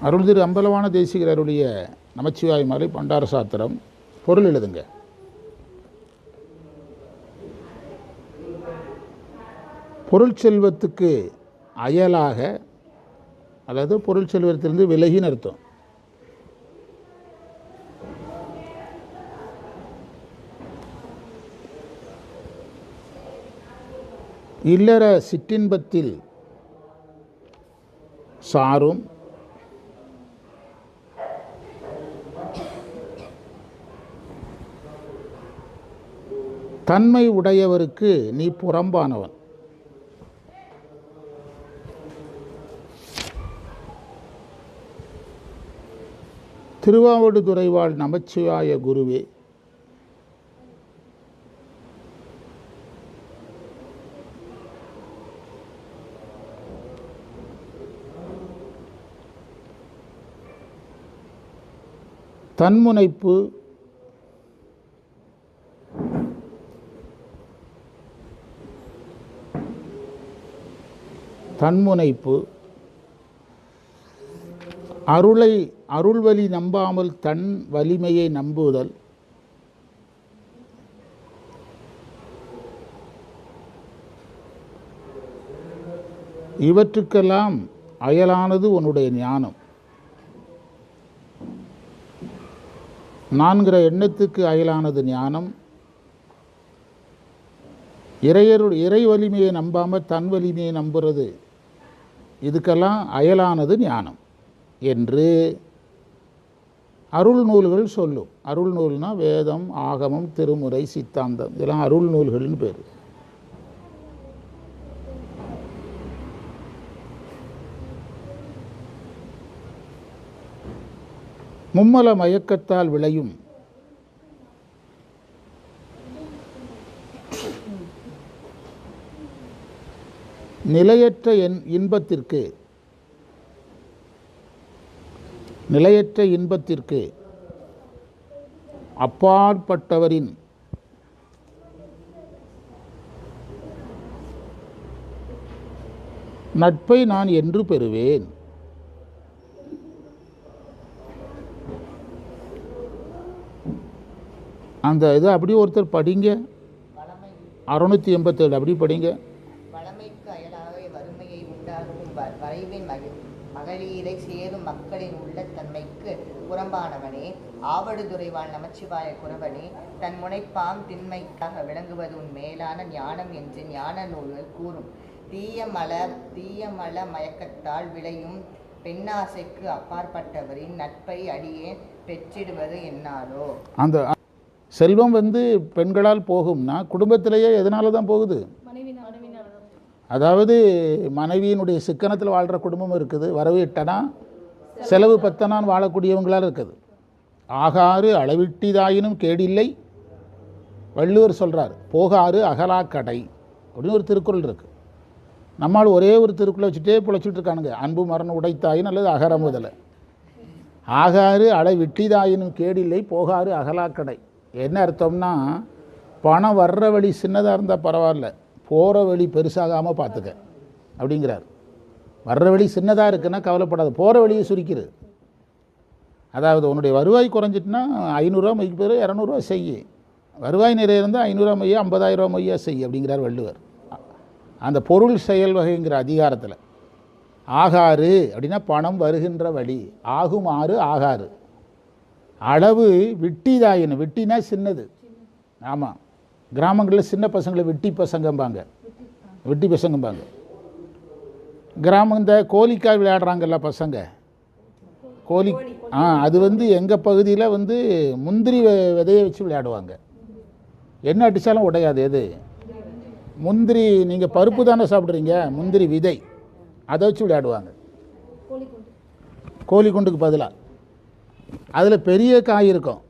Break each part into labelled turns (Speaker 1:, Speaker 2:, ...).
Speaker 1: அருள் திரு அம்பலவான தேசிகர் அருளிய நமச்சிவாய மாலை பண்டார சாத்திரம். பொருள் எழுதுங்க. பொருள் செல்வத்துக்கு அயலாக, அதாவது பொருள் செல்வத்திலிருந்து விலகின்னு அர்த்தம். இல்லற சிற்றின்பத்தில் சாரும் தன்மை உடையவருக்கு நீ புறம்பானவன். திருவாவடுதுறை வாழ் நமச்சிவாய குருவே, தன்முனைப்பு, அருள்வழி நம்பாமல் தன் வலிமையை நம்புதல், இவற்றுக்கெல்லாம் அயலானது உன்னுடைய ஞானம். நான்கிற எண்ணத்துக்கு அயலானது ஞானம். இறை வலிமையை நம்பாமல் தன் வலிமையை நம்புறது, இதுக்கெல்லாம் அயலானது ஞானம் என்று அருள் நூல்கள் சொல்லும். அருள் நூல்னா வேதம், ஆகமம், திருமுறை, சித்தாந்தம், இதெல்லாம் அருள் நூல்கள்னு பேர். மும்மல மயக்கத்தால் விளையும் நிலையற்ற இன்பத்திற்கு அப்பாற்பட்டவரின் நட்பை நான் என்று பெறுவேன். அந்த இதை அப்படி ஒருத்தர் படிங்க, 687 அப்படி படிங்க.
Speaker 2: வளமைக்கு அயலாக வறுமையை உண்டாகும் வரைவின் மகளிரை சேரும் மக்களின் உள்ளத்தன்மைக்கு புறம்பானவனே, ஆவடுதுறை வாழ் நமச்சிவாய குரவனே, தன் முனைப்பாம் திண்மைக்காக விளங்குவது உன் மேலான ஞானம் என்று ஞான நூல்கள் கூறும். தீயமல மயக்கத்தால் விளையும் பெண்ணாசைக்கு அப்பாற்பட்டவரின் நட்பை அடியேன் பெற்றிடுவது என்னாலோ.
Speaker 1: அந்த செல்வம் பெண்களால் போகும்னா குடும்பத்திலேயே எதனால தான் போகுது? அதாவது மனைவியினுடைய சிக்கனத்தில் வாழ்கிற குடும்பம் இருக்குது, வரவு எட்டனா செலவு பத்தனான்னு வாழக்கூடியவங்களால் இருக்குது. ஆகாறு அளவிட்டிதாயினும் கேடில்லை, வள்ளுவர் சொல்கிறார். போகாறு அகலா கடை அப்படின்னு ஒரு திருக்குறள் இருக்குது. நம்மால் ஒரே ஒரு திருக்குறளை வச்சுட்டே பிழைச்சிட்டு இருக்கானுங்க. அன்பு மரணம் உடைத்தாயின் அல்லது அகர முதல. ஆகாறு அளவிட்டிதாயினும் கேடில்லை, போகாறு அகலா கடை. என்ன அர்த்தம்னா, பணம் வர்ற வழி சின்னதாக இருந்தால் பரவாயில்ல, போகிற வழி பெருசாகாமல் பார்த்துக்க அப்படிங்கிறார். வர்ற வழி சின்னதாக இருக்குன்னா கவலைப்படாது, போகிற வழியை சுருக்கிறது. அதாவது உன்னுடைய வருவாய் குறைஞ்சிட்டுனா 500 ரூபா மைக்கு பேர் 200 ரூபா செய்ய, வருவாய் நிறைய இருந்தால் 500 ரூபா மையா 50,000 ரூபா மையா செய்ய அப்படிங்கிறார் வள்ளுவர். அந்த பொருள் செயல் வகைங்கிற அதிகாரத்தில் ஆகாறு அப்படின்னா பணம் வருகின்ற வழி, ஆகும் ஆறு ஆகாறு. அளவு விட்டிதாயின்னு, விட்டினா சின்னது. ஆமாம், கிராமங்களில் சின்ன பசங்களை வெட்டி பசங்கம்பாங்க. கிராமம் இந்த கோழிக்காய் விளையாடுறாங்கல்ல பசங்க, கோழி அது எங்கள் பகுதியில் முந்திரி விதையை வச்சு விளையாடுவாங்க. என்ன அடித்தாலும் உடையாது. எது முந்திரி? நீங்கள் பருப்பு தானே சாப்பிட்றீங்க, முந்திரி விதை அதை வச்சு விளையாடுவாங்க. கோழி குண்டுக்கு பதிலாக அதில் பெரிய காய் இருக்கும்,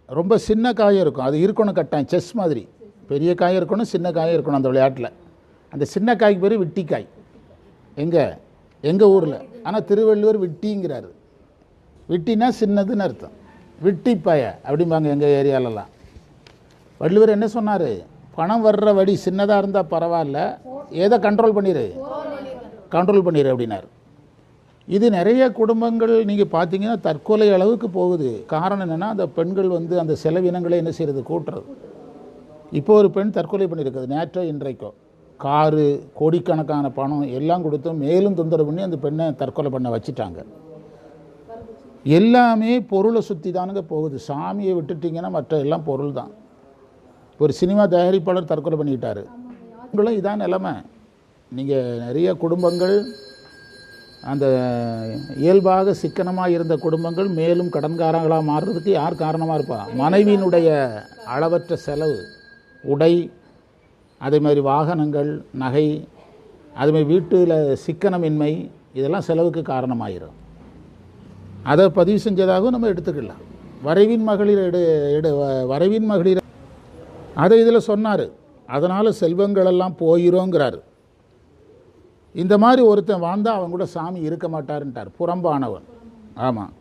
Speaker 1: ரொம்ப சின்ன காய் இருக்கும். அது இருக்கணும் கட்டாயம், செஸ் மாதிரி. பெரிய காய் இருக்கணும், சின்ன காய் இருக்கணும் அந்த விளையாட்டில். அந்த சின்ன காய்க்கு பேர் விட்டிக்காய் எங்கள் ஊரில். ஆனால் திருவள்ளுவர் விட்டிங்கிறாரு. விட்டினா சின்னதுன்னு அர்த்தம். விட்டிப்பாய அப்படிம்பாங்க எங்கள் ஏரியாலெல்லாம். வள்ளுவர் என்ன சொன்னார்? பணம் வர்ற வழி சின்னதாக இருந்தால் பரவாயில்ல, எதை கண்ட்ரோல் பண்ணிடு அப்படின்னார். இது நிறைய குடும்பங்கள் நீங்கள் பார்த்தீங்கன்னா தற்கொலை அளவுக்கு போகுது. காரணம் என்னென்னா, அந்த பெண்கள் வந்து அந்த செலவினங்களை என்ன செய்கிறது, கூட்டுறது. இப்போ ஒரு பெண் தற்கொலை பண்ணியிருக்குது, நேற்றோ இன்றைக்கோ. காரு, கோடிக்கணக்கான பணம் எல்லாம் கொடுத்தும் மேலும் தொந்தரவு பண்ணி அந்த பெண்ணை தற்கொலை பண்ண வச்சுட்டாங்க. எல்லாமே பொருளை சுற்றி தானுங்க போகுது. சாமியை விட்டுட்டிங்கன்னா மற்ற எல்லாம் பொருள் தான். ஒரு சினிமா தயாரிப்பாளர் தற்கொலை பண்ணிக்கிட்டாரு. உங்களும் இதான் நிலைமை. நீங்கள் நிறைய குடும்பங்கள், அந்த இயல்பாக சிக்கனமாக இருந்த குடும்பங்கள் மேலும் கடன்காரங்களாக மாறுறதுக்கு யார் காரணமாக இருப்பா? மனைவியினுடைய அளவற்ற செலவு, உடை, அதே மாதிரி வாகனங்கள், நகை, அதே மாதிரி வீட்டில் சிக்கனமின்மை, இதெல்லாம் செலவுக்கு காரணமாயிரும். அதை பதிவு செஞ்சதாகவும் நம்ம எடுத்துக்கலாம். வரைவின் மகளிர் அதை இதில் சொன்னார். அதனால் செல்வங்களெல்லாம் போயிரோங்கிறார். இந்த மாதிரி ஒருத்தன் வாழ்ந்தால் அவன் கூட சாமி இருக்க மாட்டாருன்ட்டார், புறம்பானவன். ஆமாம்,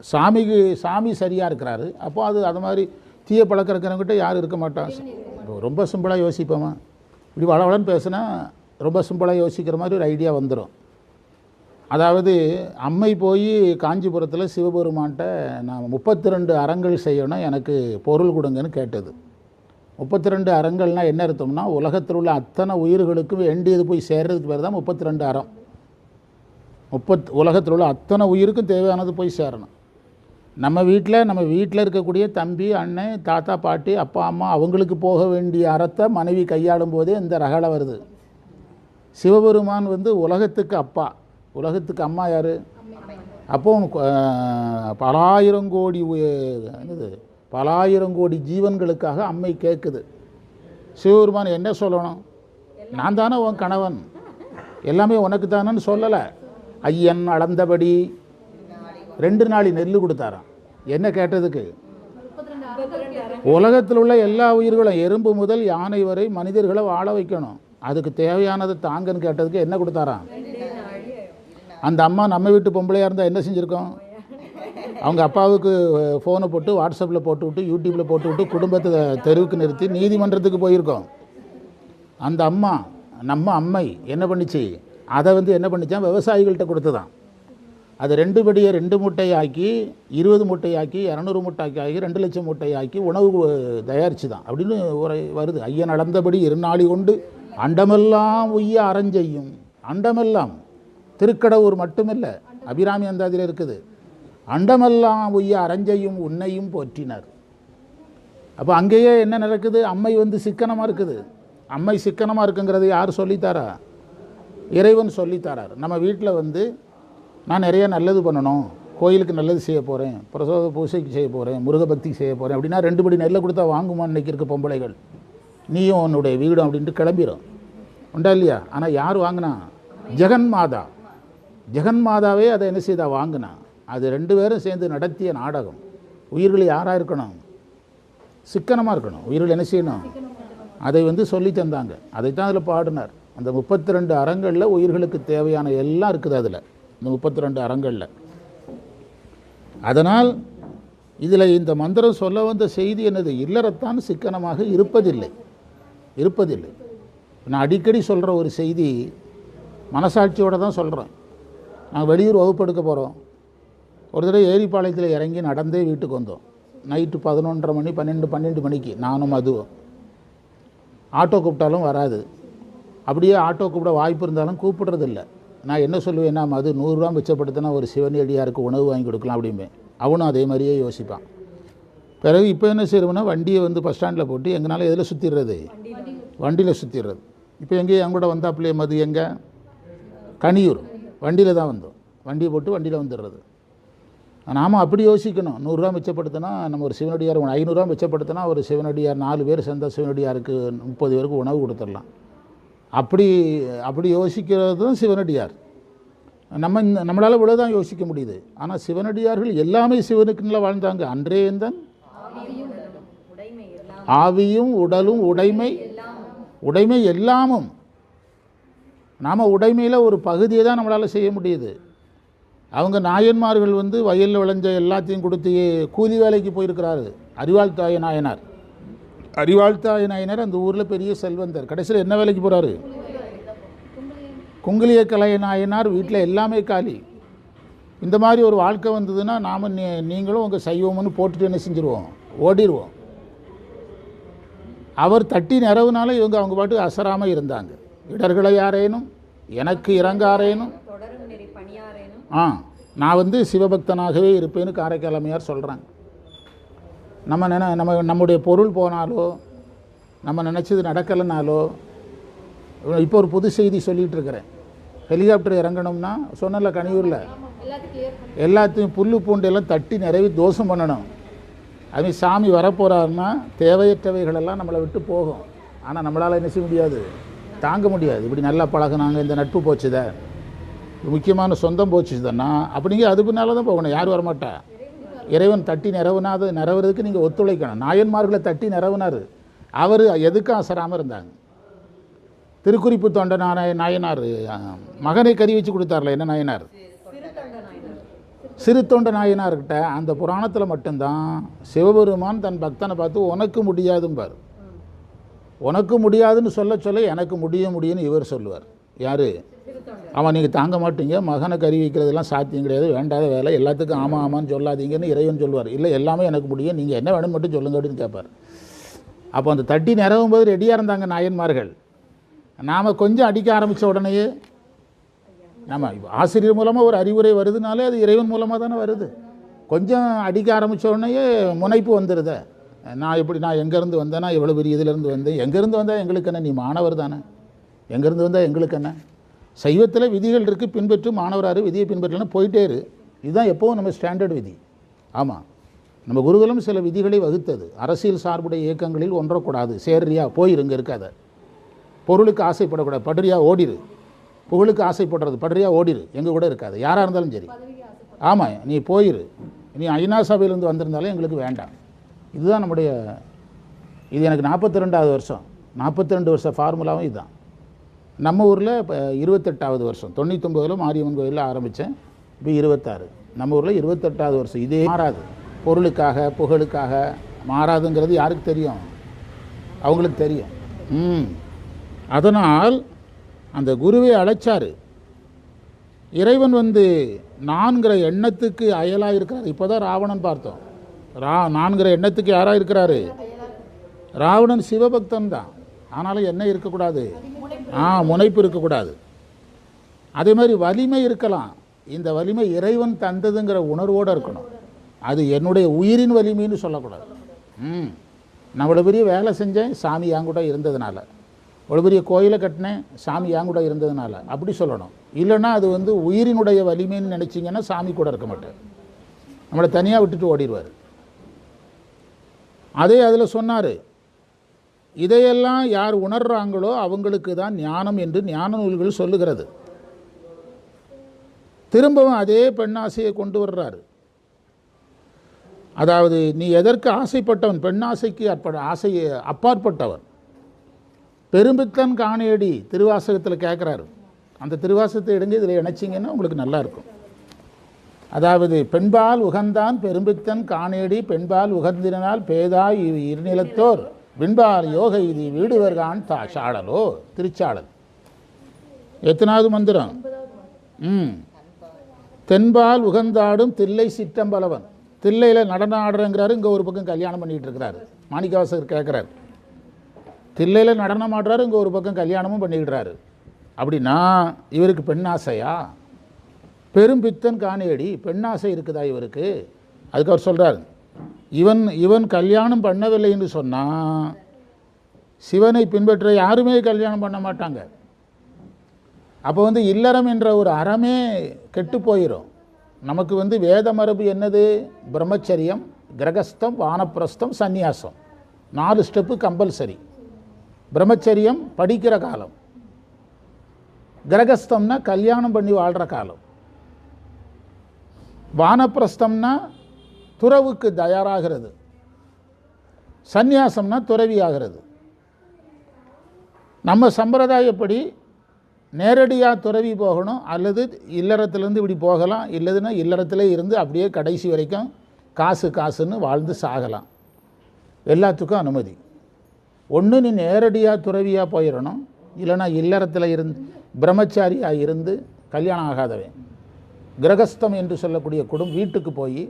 Speaker 1: சாமி சரியாக இருக்கிறாரு. அப்போ அது மாதிரி தீய பழக்கம் இருக்கிறவங்கிட்ட யாரும் இருக்க மாட்டான். ரொம்ப சிம்பிளாக யோசிப்போமா? இப்படி வளவளன்னு பேசுனா ரொம்ப சிம்பிளாக யோசிக்கிற மாதிரி ஒரு ஐடியா வந்துடும். அதாவது அம்மை போய் காஞ்சிபுரத்தில் சிவபெருமான்கிட்ட நான் 32 அறங்கள் செய்யணும், எனக்கு பொருள் கொடுங்கன்னு கேட்டது. 32 அறங்கள்னால் என்ன அர்த்தம்னா, உலகத்தில் உள்ள அத்தனை உயிர்களுக்கும் வேண்டியது போய் சேர்றதுக்கு பேர் தான் 32 அறம். உலகத்தில் உள்ள அத்தனை உயிருக்கும் தேவையானது போய் சேரணும். நம்ம வீட்டில் இருக்கக்கூடிய தம்பி, அண்ணன், தாத்தா, பாட்டி, அப்பா, அம்மா அவங்களுக்கு போக வேண்டிய அறத்தை மனைவி கையாளும் போதே இந்த ரகளை வருது. சிவபெருமான் வந்து உலகத்துக்கு அப்பா, உலகத்துக்கு அம்மா யார்? அப்போ பலாயிரம் கோடி ஜீவன்களுக்காக அம்மை கேட்குது. சிவபெருமான் என்ன சொல்லணும்? நான் தானே உன் கணவன், எல்லாமே உனக்கு தானேன்னு சொல்லலை. ஐயன் அளந்தபடி 2 நாளி நெல் கொடுத்தாராம். என்ன கேட்டதுக்கு? உலகத்தில் உள்ள எல்லா உயிர்களும், எறும்பு முதல் யானை வரை மனிதர்களை வாழ வைக்கணும், அதுக்கு தேவையானது தாங்கன்னு கேட்டதுக்கு என்ன கொடுத்தாராம்? அந்த அம்மா நம்ம வீட்டு பொம்பளையாக இருந்தால் என்ன செஞ்சுருக்கோம்? அவங்க அப்பாவுக்கு ஃபோனை போட்டு, வாட்ஸ்அப்பில் போட்டு விட்டு, யூடியூப்பில் போட்டு விட்டு, குடும்பத்தை தெருவுக்கு நிறுத்தி நீதிமன்றத்துக்கு போயிருக்கோம். அந்த அம்மா, நம்ம அம்மை என்ன பண்ணிச்சு? அதை வந்து என்ன பண்ணிச்சான்? விவசாயிகள்கிட்ட கொடுத்து தான். அது 2 படியை 2 மூட்டையாக்கி, 20 மூட்டையாக்கி, 200 மூட்டையாக்கி, 2 லட்சம் மூட்டையாக்கி உணவு தயாரிச்சு தான் அப்படின்னு ஒரு வருது. ஐயன் அளந்தபடி 2 நாளி கொண்டு அண்டமெல்லாம் உய்ய அறஞ்செய்யும். அண்டமெல்லாம் திருக்கடவுர் மட்டுமில்லை, அபிராமி அந்தாதியில் இருக்குது. அண்டமெல்லாம் உய்ய அறஞ்செய்யும் உன்னையும் போற்றினார். அப்போ அங்கேயே என்ன நடக்குது? அம்மை வந்து சிக்கனமாக இருக்குது. அம்மை சிக்கனமாக இருக்குங்கிறது யார் சொல்லித்தாரா? இறைவன் சொல்லித்தாரார். நம்ம வீட்டில் வந்து நான் நிறைய நல்லது பண்ணணும், கோயிலுக்கு நல்லது செய்ய போகிறேன், பிரசோத பூசைக்கு செய்ய போகிறேன், முருகபக்தி செய்ய போகிறேன் அப்படின்னா 2 படி நெல்லை கொடுத்தா வாங்குமா இன்றைக்கி இருக்க பொம்பளைகள்? நீயும் உன்னுடைய வீடும் அப்படின்ட்டு கிளம்பிடும், உண்டா இல்லையா? ஆனால் யார் வாங்கினா? ஜெகன்மாதா. ஜெகன்மாதாவே அதை என்ன செய்தா? வாங்கினா. அது 2 பேரும் சேர்ந்து நடத்திய நாடகம். உயிர்கள் யாராக இருக்கணும்? சிக்கனமாக இருக்கணும். உயிர்கள் என்ன செய்யணும்? அதை வந்து சொல்லி தந்தாங்க. அதைத்தான் அதில் பாடினார். அந்த 32 அறங்களில் உயிர்களுக்கு தேவையான எல்லாம் இருக்குது அதில், இந்த 32 அறங்களில். அதனால் இதில் இந்த மந்திரம் சொல்ல வந்த செய்தி என்னது? இல்லறத்தான் சிக்கனமாக இருப்பதில்லை. நான் அடிக்கடி சொல்கிற ஒரு செய்தி, மனசாட்சியோடு தான் சொல்கிறேன். நாங்கள் வெளியூர் வகுப்பெடுக்க போகிறோம். ஒரு தடவை ஏரிப்பாளையத்தில் இறங்கி நடந்தே வீட்டுக்கு வந்தோம். நைட்டு 11:30 மணி, 12 மணிக்கு. நானும் அதுவும் ஆட்டோ கூப்பிட்டாலும் வராது. அப்படியே ஆட்டோ கூப்பிட வாய்ப்பு இருந்தாலும் கூப்பிடுறதில்லை. நான் என்ன சொல்லுவேன்னா, மது 100 ரூபா மிச்சப்படுத்தினா ஒரு சிவனடியாருக்கு உணவு வாங்கி கொடுக்கலாம் அப்படிம்பேன். அவனும் அதே மாதிரியே யோசிப்பான். பிறகு இப்போ என்ன செய்யணும்னா, வண்டியை வந்து பஸ் ஸ்டாண்டில் போட்டு எங்களால் எதில் சுற்றிடுறது? வண்டியில் சுற்றிடுறது. இப்போ எங்கேயும் என் கூட வந்தாப்பிள்ளையே மது எங்கே? கனியூர். வண்டியில் தான் வந்தோம். வண்டியை போட்டு வண்டியில் வந்துடுறது. நாம் அப்படி யோசிக்கணும். 100 ரூபா மிச்சப்படுத்தினா நம்ம ஒரு சிவனடியார், 500 ரூபா மிச்சப்படுத்தினா ஒரு சிவனடியார் 4 பேர் சேர்ந்தால் சிவனடியாருக்கு 30 பேருக்கு உணவு கொடுத்துடலாம். அப்படி யோசிக்கிறது தான் சிவனடியார். நம்மளால் இவ்வளோதான் யோசிக்க முடியுது. ஆனால் சிவனடியார்கள் எல்லாமே சிவனுக்குள்ள வாழ்ந்தாங்க. அன்றே எந்தன் ஆவியும் உடலும் உடைமை எல்லாமும். நாம் உடைமையில் ஒரு பகுதியை தான் நம்மளால் செய்ய முடியுது. அவங்க நாயன்மார்கள் வந்து வயலில் விளைஞ்ச எல்லாத்தையும் கொடுத்து கூலி வேலைக்கு போயிருக்கிறாரு. அறிவாழ்த்தாய நாயனார் அந்த ஊரில் பெரிய செல்வந்தர். கடைசியில் என்ன வேலைக்கு போகிறாரு? குங்குலிய கலை நாயனார் வீட்டில் எல்லாமே காலி. இந்த மாதிரி ஒரு வாழ்க்கை வந்ததுன்னா நாம் நீங்களும் உங்கள் சைவம்னு போட்டுட்டு என்ன செஞ்சுருவோம், ஓடிடுவோம். அவர் தட்டி நிறவுனால இவங்க அவங்க பாட்டு அசராமல் இருந்தாங்க. இடர்களை யாரேனும் எனக்கு இறங்காரேனும் நான் வந்து சிவபக்தனாகவே இருப்பேன்னு காரைக்காலமையார் சொல்கிறாங்க. நம்முடைய பொருள் போனாலோ நம்ம நினச்சது நடக்கலைனாலோ, இப்போ ஒரு புது செய்தி சொல்லிகிட்டு இருக்கிறேன். ஹெலிகாப்டர் இறங்கணும்னா சொன்னல கனியூரில் எல்லாத்தையும் புல்லு பூண்டெல்லாம் தட்டி நிறைவி தோஷம் பண்ணணும். அது சாமி வரப்போகிறாருன்னா தேவையற்றவைகளெல்லாம் நம்மளை விட்டு போகும். ஆனால் நம்மளால் என்ன செய்ய முடியாது, தாங்க முடியாது. இப்படி நல்லா பழகினாங்க, இந்த நட்பு போச்சுதா, முக்கியமான சொந்தம் போச்சுதுன்னா அப்படிங்க அது பின்னால் தான் போகணும். யார் வரமாட்டா? இறைவன் தட்டி நிறவுறதுக்கு நீங்கள் ஒத்துழைக்கணும். நாயன்மார்களை தட்டி நிறவுனார். அவர் எதுக்கும் அசராமல் இருந்தாங்க. திருக்குறிப்பு தொண்ட நாயனார் மகனை கறி வச்சு கொடுத்தார்ல, என்ன நாயனார்? சிறு தொண்ட நாயனார்கிட்ட அந்த புராணத்தில் மட்டும்தான் சிவபெருமான் தன் பக்தனை பார்த்து உனக்கு முடியாதும்பார். உனக்கு முடியாதுன்னு சொல்ல எனக்கு முடியும்னு இவர் சொல்லுவார். யார்? அவன் நீங்கள் தாங்க மாட்டீங்க, மகனை கறி வைக்கிறதெல்லாம் சாத்தியம் கிடையாது, வேண்டாத வேலை, எல்லாத்துக்கும் ஆமான்னு சொல்லாதீங்கன்னு இறைவன் சொல்லுவார். இல்லை எல்லாமே எனக்கு முடியும், நீங்கள் என்ன வேணும் மட்டும் சொல்லுங்க அப்படின்னு கேட்பார். அப்போ அந்த தட்டி நிறவும் போது ரெடியாக இருந்தாங்க நாயன்மார்கள். நாம் கொஞ்சம் அடிக்க ஆரம்பித்த உடனேயே நம்ம ஆசிரியர் மூலமாக ஒரு அறிவுரை வருதுனாலே அது இறைவன் மூலமாக தானே வருது. கொஞ்சம் அடிக்க ஆரம்பித்த உடனேயே முனைப்பு வந்துடுத. நான் எங்கேருந்து வந்தேன்னா எவ்வளோ பெரிய இதிலேருந்து வந்தேன், எங்கேருந்து வந்தால் எங்களுக்கு என்ன, நீ மாணவர் தானே, எங்கேருந்து வந்தால் எங்களுக்கு என்ன. சைவத்தில் விதிகள் இருக்குது, பின்பற்று, மாணவராரு விதியை பின்பற்றலன்னு போயிட்டே இரு. இதுதான் எப்போவும் நம்ம ஸ்டாண்டர்ட் விதி. ஆமாம், நம்ம குருகுலம் சில விதிகளை வகுத்தது. அரசியல் சார்புடைய இயக்கங்களில் ஒன்றக்கூடாது, சேர்றியா போயிருங்க இருக்காத, பொருளுக்கு ஆசைப்படக்கூடாது, படுறியா ஓடிரு, புகழுக்கு ஆசைப்படுறது படுறியா ஓடிரு, எங்கள் கூட இருக்காது, யாராக இருந்தாலும் சரி. ஆமாம், நீ போயிரு, நீ ஐநா சபையிலேருந்து வந்திருந்தாலும் எங்களுக்கு வேண்டாம். இதுதான் நம்முடைய, இது எனக்கு 42வது வருஷம், 42 வருஷ ஃபார்முலாவும் இதுதான். நம்ம ஊரில் இப்போ 28வது வருஷம், 99ல் மாரியம்மன் கோயிலில் ஆரம்பித்தேன், இப்போ 26. நம்ம ஊரில் 28வது வருஷம். இதே மாறாது, பொருளுக்காக புகழுக்காக மாறாதுங்கிறது யாருக்கு தெரியும்? அவங்களுக்கு தெரியும். அதனால் அந்த குருவை அழைச்சார். இறைவன் வந்து நான்கிற எண்ணத்துக்கு அயலாக இருக்கிறார். இப்போ தான் ராவணன் பார்த்தோம். நான்கிற எண்ணத்துக்கு யாராக இருக்கிறாரு? ராவணன் சிவபக்தன் தான், ஆனாலும் என்ன இருக்கக்கூடாது, முனைப்பு இருக்கக்கூடாது. அதே மாதிரி வலிமை இருக்கலாம், இந்த வலிமை இறைவன் தந்ததுங்கிற உணர்வோடு இருக்கணும். அது என்னுடைய உயிரின் வலிமைன்னு சொல்லக்கூடாது. நான் இவ்வளோ பெரிய வேலை செஞ்சேன் சாமி என் கூட இருந்ததுனால, இவ்வளோ பெரிய கோயிலை கட்டினேன் சாமி என் கூட இருந்ததுனால, அப்படி சொல்லணும். இல்லைன்னா அது வந்து உயிரினுடைய வலிமைன்னு நினச்சிங்கன்னா சாமி கூட இருக்க மாட்டார், நம்மளை தனியாக விட்டுட்டு ஓடிடுவார். அதே அதில் சொன்னார், இதையெல்லாம் யார் உணர்றாங்களோ அவங்களுக்கு தான் ஞானம் என்று ஞான நூல்கள் சொல்லுகிறது. திரும்பவும் அதே பெண்ணாசையை கொண்டு வர்றாரு. அதாவது நீ எதற்கு ஆசைப்பட்டவன், பெண்ணாசைக்கு ஆசையை அப்பாற்பட்டவன். பெரும்பித்தன் காணேடி திருவாசகத்தில் கேட்குறாரு. அந்த திருவாசகத்தை எடுங்க, இதில் இணைச்சிங்கன்னா உங்களுக்கு நல்லா இருக்கும். அதாவது பெண்பால் உகந்தான் பெரும்பித்தன் காணேடி, பெண்பால் உகந்தினால் பேதாய் இருநிலத்தோர் விண்பால் யோக இது வீடுவர்கான் சாடலோ. திருச்சாடல் எத்தனாவது மந்திரம்? தென்பால் உகந்தாடும் தில்லை சிற்றம்பலவன். தில்லையில் நடனம் ஆடுறங்கிறாரு, இங்கே ஒரு பக்கம் கல்யாணம் பண்ணிகிட்டு இருக்கிறாரு. மாணிக்கவாசகர் கேட்குறாரு, தில்லையில் நடனம் ஆடுறாரு, இங்கே ஒரு பக்கம் கல்யாணமும் பண்ணிக்கிடுறாரு. அப்படின்னா இவருக்கு பெண்ணாசையா? பெரும்பித்தன் காணேடி, பெண்ணாசை இருக்குதா இவருக்கு? அதுக்கு அவர் சொல்கிறார், இவன் கல்யாணம் பண்ணவில்லை என்று சொன்னால் சிவனை பின்பற்ற யாருமே கல்யாணம் பண்ண மாட்டாங்க. அப்போ வந்து இல்லறம் என்ற ஒரு அறமே கெட்டு போயிடும். நமக்கு வந்து வேத மரபு என்னது? பிரம்மச்சரியம், கிரகஸ்தம், வானப்பிரஸ்தம், சந்நியாசம், 4 ஸ்டெப்பு கம்பல்சரி. பிரம்மச்சரியம் படிக்கிற காலம், கிரகஸ்தம்னா கல்யாணம் பண்ணி வாழ்கிற காலம், வானப்பிரஸ்தம்னா துறவுக்கு தயாராகிறது, சந்நியாசம்னா துறவி ஆகிறது. நம்ம சம்பிரதாயப்படி நேரடியாக துறவி போகணும், அல்லது இல்லறத்துலேருந்து இப்படி போகலாம், இல்லதுன்னா இல்லறத்திலே இருந்து அப்படியே கடைசி வரைக்கும் காசுன்னு வாழ்ந்து சாகலாம். எல்லாத்துக்கும் அனுமதி. ஒன்று நீ நேரடியாக துறவியாக போயிடணும், இல்லைனா இல்லறத்தில் இருந்து பிரம்மச்சாரியாக இருந்து கல்யாணம் ஆகாதவன். கிரகஸ்தம் என்று சொல்லக்கூடிய வீட்டுக்கு போய்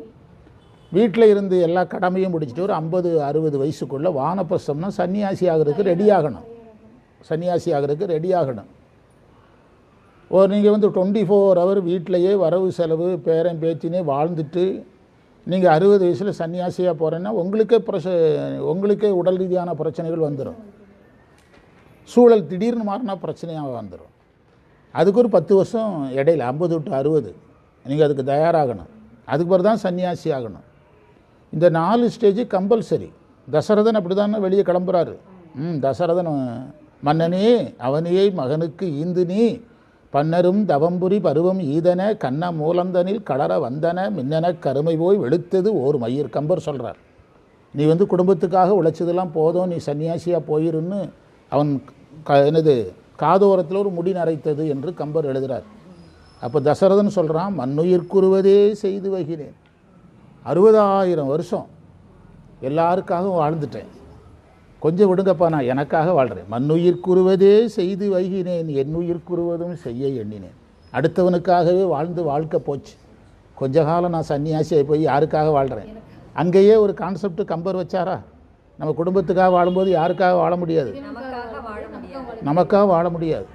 Speaker 1: வீட்டில் இருந்து எல்லா கடமையும் முடிச்சுட்டு ஒரு 50-60 வயசுக்குள்ளே வானப்பிரஸ்தம்னா சன்னியாசி ஆகிறதுக்கு ரெடி ஆகணும். நீங்கள் 24 ஹவர் வீட்டிலையே வரவு செலவு பேரன் பேச்சினே வாழ்ந்துட்டு நீங்கள் 60 வயசில் சன்னியாசியாக போகிறேன்னா உங்களுக்கே உடல் ரீதியான பிரச்சனைகள் வந்துடும். சூழல் திடீர்னு மாறினா பிரச்சனையாக வந்துடும். அதுக்கு ஒரு 10 வருஷம் இடையில 50 to 60 நீங்கள் அதுக்கு தயாராகணும். அதுக்கு பிறகு தான் சன்னியாசி ஆகணும். இந்த 4 ஸ்டேஜ் கம்பல்சரி. தசரதன் அப்படி தானே வெளியே கிளம்புறாரு. தசரதன் மன்னனே அவனியை மகனுக்கு ஈந்து நீ பன்னரும் தவம்புரி பருவம் ஈதன கண்ண மூலந்தனில் கடற வந்தன மின்னன கருமை போய் வெளுத்தது ஓர் மயிர். கம்பர் சொல்கிறார். நீ குடும்பத்துக்காக உழைச்சதெல்லாம் போதும், நீ சன்னியாசியாக போயிருன்னு அவன் காதோரத்தில் ஒரு முடி நரைத்தது என்று கம்பர் எழுதுகிறார். அப்போ தசரதன் சொல்கிறான், மண்ணுயிர் கூறுவதே செய்து வைகிறேன். 60,000 வருஷம் எல்லாருக்காகவும் வாழ்ந்துட்டேன், கொஞ்சம் விடுங்கப்பா, நான் எனக்காக வாழ்கிறேன். மண்ணுயிர் கூறுவதே செய்து வைகினேன், என்னுயிர் கூறுவதும் செய்ய எண்ணினேன். அடுத்தவனுக்காகவே வாழ்ந்து வாழ்க்கை போச்சு, கொஞ்ச காலம் நான் சன்னியாசியை போய் யாருக்காக வாழ்கிறேன். அங்கேயே ஒரு கான்செப்ட் கம்பர் வச்சாரா? நம்ம குடும்பத்துக்காக வாழும்போது யாருக்காக வாழ முடியாது, நமக்காக வாழ முடியாது.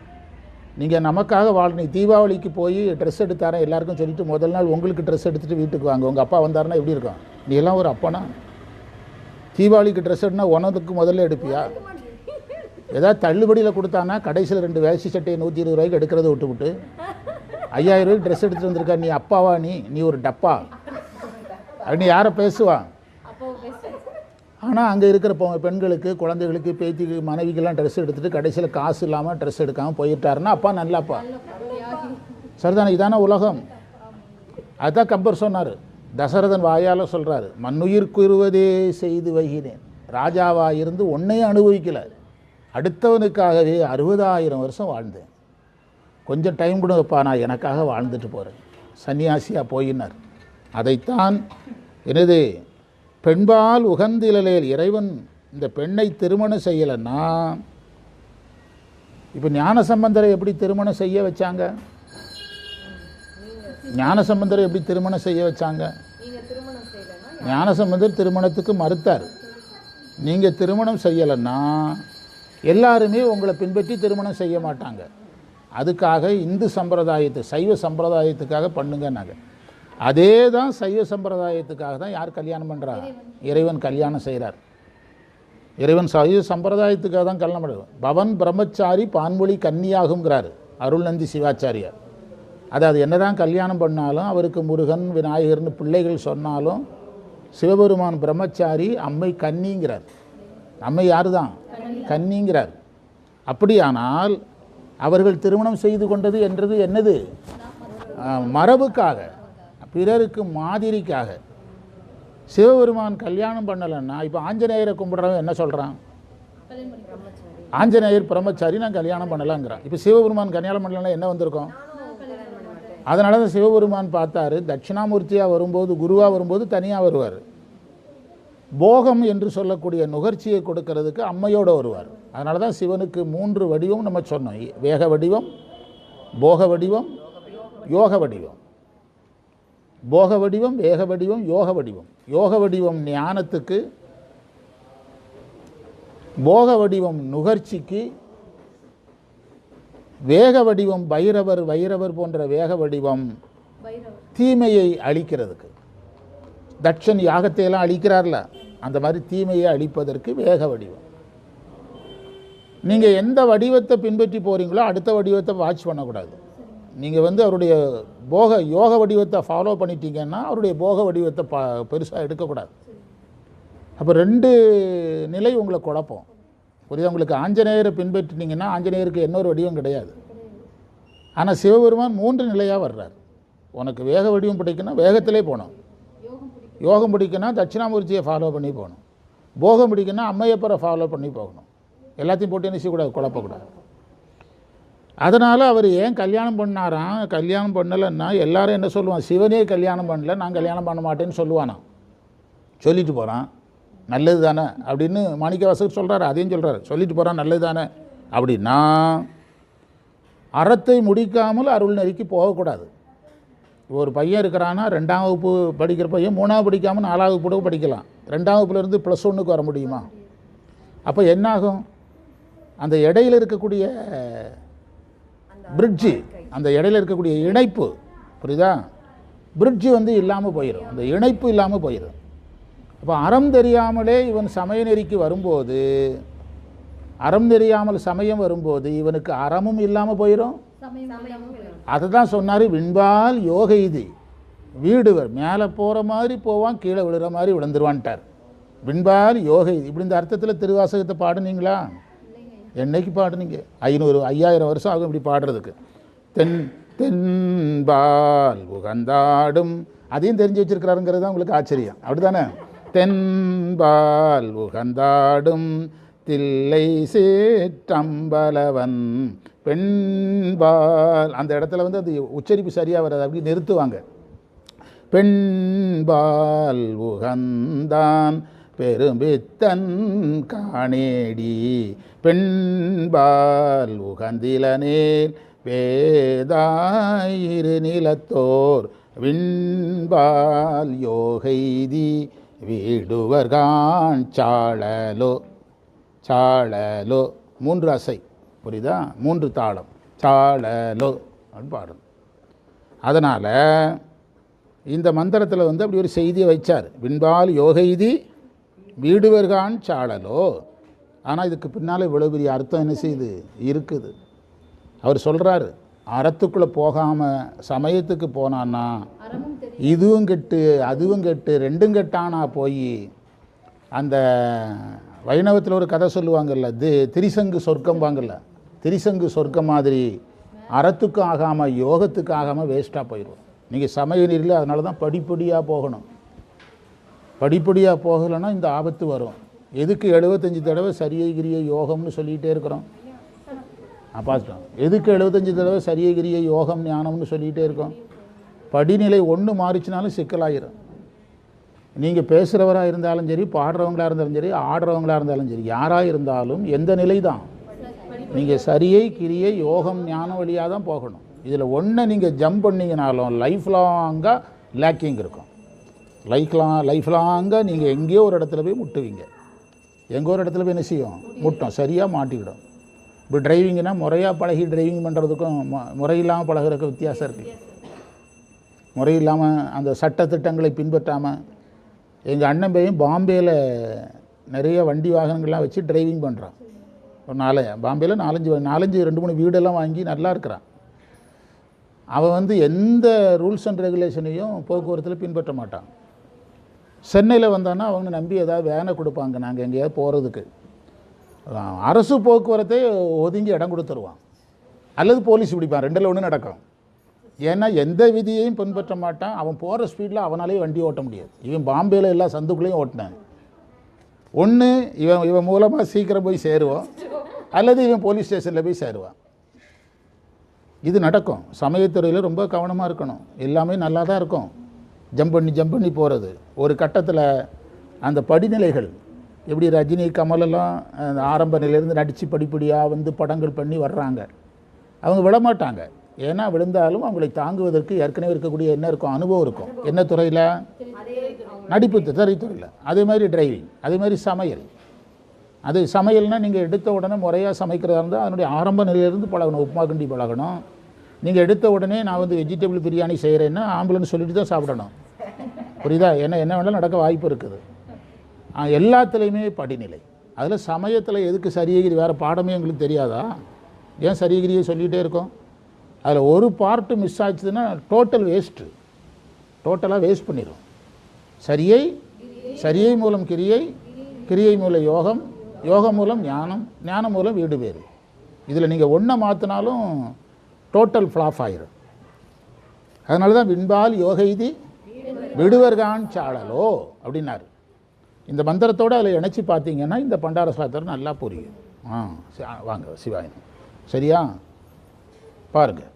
Speaker 1: நீங்கள் நமக்காக வாழணும். தீபாவளிக்கு போய் ட்ரெஸ் எடுத்தாரேன் எல்லாருக்கும் சொல்லிவிட்டு முதல் நாள் உங்களுக்கு ட்ரெஸ் எடுத்துகிட்டு வீட்டுக்கு வாங்க, உங்கள் அப்பா வந்தாருன்னா எப்படி இருக்கும்? நீ எல்லாம் ஒரு அப்பனா? தீபாவளிக்கு ட்ரெஸ் எடுனா உனதுக்கு முதல்ல எடுப்பியா? ஏதாவது தள்ளுபடியில் கொடுத்தானா கடைசியில் 2 வேஷ்டி சட்டையை 120 ரூபாய்க்கு எடுக்கிறத விட்டுவிட்டு 5000 ரூபாய்க்கு ட்ரெஸ் எடுத்துகிட்டு வந்திருக்கா, நீ அப்பாவா? நீ ஒரு டப்பா அப்படின்னு யாரை பேசுவா? ஆனால் அங்கே இருக்கிற பெண்களுக்கு, குழந்தைகளுக்கு, பேத்திக்கு, மனைவிக்கெல்லாம் ட்ரெஸ் எடுத்துகிட்டு கடைசியில் காசு இல்லாமல் ட்ரெஸ் எடுக்காமல் போயிட்டாருன்னா அப்பா நல்லாப்பா. சரிதானே? இதான உலகம். அதுதான் கம்பர் சொன்னார். தசரதன் வாயால் சொல்கிறாரு, மண்ணுயிர் கூறுவதே செய்து வைகிறேன். ராஜாவாக இருந்து ஒன்றையும் அனுபவிக்கலை, அடுத்தவனுக்காகவே 60,000 வருஷம் வாழ்ந்தேன். கொஞ்சம் டைம் கொடுங்கப்பா, நான் எனக்காக வாழ்ந்துட்டு போகிறேன், சன்னியாசியாக போயினார். அதைத்தான் பெண்பால் உகந்திலேல் இறைவன் இந்த பெண்ணை திருமணம் செய்யலைன்னா, இப்போ ஞானசம்பந்தரை எப்படி திருமணம் செய்ய வச்சாங்க? ஞானசம்பந்தரை எப்படி திருமணம் செய்ய வச்சாங்க? ஞானசம்பந்தர் திருமணத்துக்கு மறுத்தார். நீங்கள் திருமணம் செய்யலைன்னா எல்லாருமே உங்களை பின்பற்றி திருமணம் செய்ய மாட்டாங்க. அதுக்காக இந்து சம்பிரதாயத்தை, சைவ சம்பிரதாயத்துக்காக பண்ணுங்கன்னாங்க. அதே தான் சைவ சம்பிரதாயத்துக்காக தான் யார் கல்யாணம் பண்ணுறா? இறைவன் கல்யாணம் செய்கிறார். இறைவன் சைவ சம்பிரதாயத்துக்காக தான் கல்யாணம் பண்ணுறார். பவன் பிரம்மச்சாரி பான்மொழி கன்னியாகுங்கிறார் அருள்நந்தி சிவாச்சாரியார். அதாவது என்னதான் கல்யாணம் பண்ணாலும் அவருக்கு முருகன் விநாயகர்னு பிள்ளைகள் சொன்னாலும் சிவபெருமான் பிரம்மச்சாரி, அம்மை கன்னிங்கிறார். அம்மை யாரு தான்? கன்னிங்கிறார். அப்படியானால் அவர்கள் திருமணம் செய்து கொண்டது என்றது என்னது? மரபுக்காக, பிறருக்கு மாதிரிக்காக. சிவபெருமான் கல்யாணம் பண்ணலைன்னா இப்போ ஆஞ்சநேயரை கும்பிட்றவன் என்ன சொல்கிறான்? ஆஞ்சநேயர் பிரம்மச்சாரி, நான் கல்யாணம் பண்ணலாங்கிறான். இப்போ சிவபெருமான் கல்யாணம் பண்ணலன்னா என்ன வந்திருக்கும்? அதனால தான் சிவபெருமான் பார்த்தாரு, தட்சிணாமூர்த்தியாக வரும்போது, குருவாக வரும்போது தனியாக வருவார். போகம் என்று சொல்லக்கூடிய நுகர்ச்சியை கொடுக்கறதுக்கு அம்மையோடு வருவார். அதனால தான் சிவனுக்கு 3 வடிவம் நம்ம சொன்னோம். வேக வடிவம், போக வடிவம், யோக வடிவம். போக வடிவம், வேக வடிவம், யோக வடிவம். யோக வடிவம் ஞானத்துக்கு, போக வடிவம் நுகர்ச்சிக்கு, வேக வடிவம் வைரவர் போன்ற வேக வடிவம் தீமையை அழிக்கிறதுக்கு. தட்சன் யாகத்தை எல்லாம் அழிக்கிறார்ல, அந்த மாதிரி தீமையை அழிப்பதற்கு வேக வடிவம். நீங்கள் எந்த வடிவத்தை பின்பற்றி போகிறீங்களோ அடுத்த வடிவத்தை வாட்ச் பண்ணக்கூடாது. நீங்கள் அவருடைய யோக வடிவத்தை ஃபாலோ பண்ணிட்டீங்கன்னா அவருடைய போக வடிவத்தை பெருசாக எடுக்கக்கூடாது. அப்போ 2 நிலை உங்களை குழப்பம். புரியுது உங்களுக்கு? ஆஞ்சநேயரை பின்பற்றினீங்கன்னா ஆஞ்சநேயருக்கு இன்னொரு வடிவம் கிடையாது. ஆனால் சிவபெருமான் 3 நிலையாக வர்றார். உனக்கு வேக வடிவம் பிடிக்குன்னா வேகத்திலே போகணும், யோகம் பிடிக்குன்னா தட்சிணாமூர்த்தியை ஃபாலோ பண்ணி போகணும், போகம் பிடிக்குன்னா அம்மையப்பரை ஃபாலோ பண்ணி போகணும். எல்லாத்தையும் போட்டு என்ன செய்யக்கூடாது? குழப்பக்கூடாது. அதனால் அவர் ஏன் கல்யாணம் பண்ணாராம்? கல்யாணம் பண்ணலைன்னா எல்லாரும் என்ன சொல்லுவான்? சிவனே கல்யாணம் பண்ணல, நான் கல்யாணம் பண்ண மாட்டேன்னு சொல்லுவானா? சொல்லிட்டு போகிறான், நல்லது தானே அப்படின்னு மாணிக்கவாசகர் சொல்கிறார். அதையும் சொல்கிறார், சொல்லிட்டு போகிறான் நல்லது தானே அப்படின்னா அறத்தை முடிக்காமல் அருள் நெறிக்கு போகக்கூடாது. ஒரு பையன் இருக்கிறான்னா 2ஆம் வகுப்பு படிக்கிற பையன் 3ஆவது படிக்காமல் 4ஆவது கூட படிக்கலாம். 2ஆம் வகுப்புலேருந்து +1க்கு வர முடியுமா? அப்போ என்னாகும்? அந்த இடையில் இருக்கக்கூடிய பிரிட்ஜு, அந்த இடையில் இருக்கக்கூடிய இணைப்பு, புரியுதா? பிரிட்ஜு இல்லாமல் போயிடும், அந்த இணைப்பு இல்லாமல் போயிடும். அப்போ அறம் தெரியாமலே இவன் சமய நெறிக்கு வரும்போது, அறம் தெரியாமல் சமயம் வரும்போது இவனுக்கு அறமும் இல்லாமல் போயிடும். அதை தான் சொன்னார், விண்பால் யோக இது வீடுவர், மேலே போகிற மாதிரி போவான், கீழே விழுற மாதிரி விழுந்துருவான்ட்டார். விண்பால் யோக இது. இப்படி இந்த அர்த்தத்தில் திருவாசகத்தை பாடுனீங்களா? என்னைக்கு பாடுனீங்க? 5000 வருஷம் ஆகும் இப்படி பாடுறதுக்கு. தென்பால் உகந்தாடும், அதையும் தெரிஞ்சு வச்சிருக்கிறாருங்கிறது தான் உங்களுக்கு ஆச்சரியம், அப்படி தானே? தென்பால் உகந்தாடும் தில்லை சேற்றம்பலவன் பெண்பால், அந்த இடத்துல அது உச்சரிப்பு சரியாக வராது, அப்படி நிறுத்துவாங்க. பெண்பால் உகந்தான் பெரும்பித்தன் காணேடி, பெண்பால் உகந்திலனேல் வேதாயிரு நிலத்தோர் விண்பால் யோகைதி வீடுவர்கான் சாழலோ. சாழலோ 3 அசை, புரியுதா? 3 தாளம், சாழலோ அப்படின்னு பாடணும். அதனால் இந்த மந்திரத்தில் அப்படி ஒரு செய்தியை வைச்சார், விண்பால் யோகைதி வீடுவர்கான் சாழலோ. ஆனால் இதுக்கு பின்னால் இவ்வளோ பெரிய அர்த்தம் என்ன செய்யுது இருக்குது. அவர் சொல்கிறாரு, அறத்துக்குள்ளே போகாமல் சமயத்துக்கு போனான்னா இதுவும் கெட்டு அதுவும் கெட்டு 2ம் கெட்டானா போய் அந்த வைணவத்தில் ஒரு கதை சொல்லுவாங்கல்ல, திரிசங்கு சொர்க்கம்பாங்கல்ல, திரிசங்கு சொர்க்கம் மாதிரி அறத்துக்கும் ஆகாமல் யோகத்துக்கு ஆகாமல் வேஸ்ட்டாக போயிடும். நீங்கள் சமய நெறியில் அதனால தான் படிப்படியாக போகணும். படிப்படியாக போகலைன்னா இந்த ஆபத்து வரும். எதுக்கு 75 தடவை சரியை கிரிய யோகம்னு சொல்லிகிட்டே இருக்கிறோம்? பார்த்துட்டோம். எதுக்கு 75 தடவை சரியை கிரிய யோகம் ஞானம்னு சொல்லிகிட்டே இருக்கோம்? படிநிலை 1 மாறிச்சினாலும் சிக்கலாயிரும். நீங்கள் பேசுகிறவராக இருந்தாலும் சரி, பாடுறவங்களாக இருந்தாலும் சரி, ஆடுறவங்களாக இருந்தாலும் சரி, யாராக இருந்தாலும் எந்த நிலை தான் நீங்கள் சரியை கிரியை யோகம் ஞானம் வழியாக தான் போகணும். இதில் ஒன்றை நீங்கள் ஜம்ப் பண்ணிங்கனாலும் லைஃப் லாங்காக லேக்கிங் இருக்கும். லைஃப் லாங்காக நீங்கள் எங்கேயோ ஒரு இடத்துல போய் முட்டுவீங்க. எங்கோ ஒரு இடத்துல போய் என்ன செய்யும்? முட்டும், சரியாக மாட்டிக்கிடும். இப்போ டிரைவிங்னா முறையாக பழகி டிரைவிங் பண்ணுறதுக்கும் முறையில்லாமல் பழகிறதுக்கும் வித்தியாசம் இருக்குது. முறையில்லாமல் அந்த சட்டத்திட்டங்களை பின்பற்றாமல், எங்கள் அண்ணன் பையன் பாம்பேயில் நிறைய வண்டி வாகனங்கள்லாம் வச்சு டிரைவிங் பண்ணுறான். ஒரு பாம்பேயில் 4-5 வீடெல்லாம் வாங்கி நல்லா இருக்கிறான். அவன் எந்த ரூல்ஸ் அண்ட் ரெகுலேஷனையும் போக்குவரத்தில் பின்பற்ற மாட்டான். சென்னையில் வந்தான்னா அவங்க நம்பி ஏதாவது வேனை கொடுப்பாங்க, நாங்கள் எங்கேயாவது போகிறதுக்கு. அரசு போக்குவரத்தை ஒதுங்கி இடம் கொடுத்துருவான், அல்லது போலீஸ் பிடிப்பான். 2ல் 1 நடக்கும். ஏன்னா எந்த விதியையும் பின்பற்ற மாட்டான். அவன் போகிற ஸ்பீடில் அவனாலே வண்டி ஓட்ட முடியாது. இவன் பாம்பேயில் எல்லா சந்துக்குள்ளேயும் ஓட்டினான். ஒன்று இவன் மூலமாக சீக்கிரம் போய் சேருவான், அல்லது இவன் போலீஸ் ஸ்டேஷனில் போய் சேருவான். இது நடக்கும். சமயத்துறையில் ரொம்ப கவனமாக இருக்கணும். எல்லாமே நல்லா தான் இருக்கும், ஜம்ப் பண்ணி போகிறது. ஒரு கட்டத்தில் அந்த படிநிலைகள் எப்படி ரஜினி கமலெல்லாம் ஆரம்ப நிலையிலேருந்து நடித்து படிப்படியாக படங்கள் பண்ணி வர்றாங்க. அவங்க விடமாட்டாங்க. ஏன்னா விழுந்தாலும் அவங்களை தாங்குவதற்கு ஏற்கனவே இருக்கக்கூடிய என்ன இருக்கும்? அனுபவம் இருக்கும். என்ன துறையில்? நடிப்பு திரைத்துறையில். அதே மாதிரி டிரைவிங், அதே மாதிரி சமையல். அது சமையல்னால் நீங்கள் எடுத்த உடனே முறையாக சமைக்கிறதா இருந்தால் அதனுடைய ஆரம்ப நிலையிலேருந்து பழகணும். உப்புமா கிண்டி பழகணும். நீங்கள் எடுத்த உடனே நான் வெஜிடபிள் பிரியாணி செய்கிறேன்னா ஆம்புலன்ஸ் சொல்லிட்டு தான் சாப்பிடணும். புரியுதா? என்ன வேணாலும் நடக்க வாய்ப்பு இருக்குது. எல்லாத்துலேயுமே படிநிலை. அதில் சமயத்தில் எதுக்கு சரியகிரி வேறு பாடமே எங்களுக்கு தெரியாதா? ஏன் சரியகிரியை சொல்லிகிட்டே இருக்கோம்? அதில் ஒரு பார்ட்டு மிஸ் ஆச்சுதுன்னா டோட்டல் வேஸ்ட்டு, டோட்டலாக வேஸ்ட் பண்ணிடும். சரியை மூலம் கிரியை, கிரியை மூலம் யோகம், யோகம் மூலம் ஞானம், ஞானம் மூலம் வீடு பேர். இதில் நீங்கள் ஒன்றை மாற்றினாலும் டோட்டல் ஃப்ளாப் ஆயிரும். அதனால தான் விண்பால் யோகைதி விடுவர்கான் சாழலோ அப்படின்னாரு. இந்த மந்திரத்தோடு அதில் இணைச்சி பார்த்தீங்கன்னா இந்த பண்டார சாத்திரம் நல்லா புரியும். வாங்க சிவாயனம். சரியா? பாருங்கள்.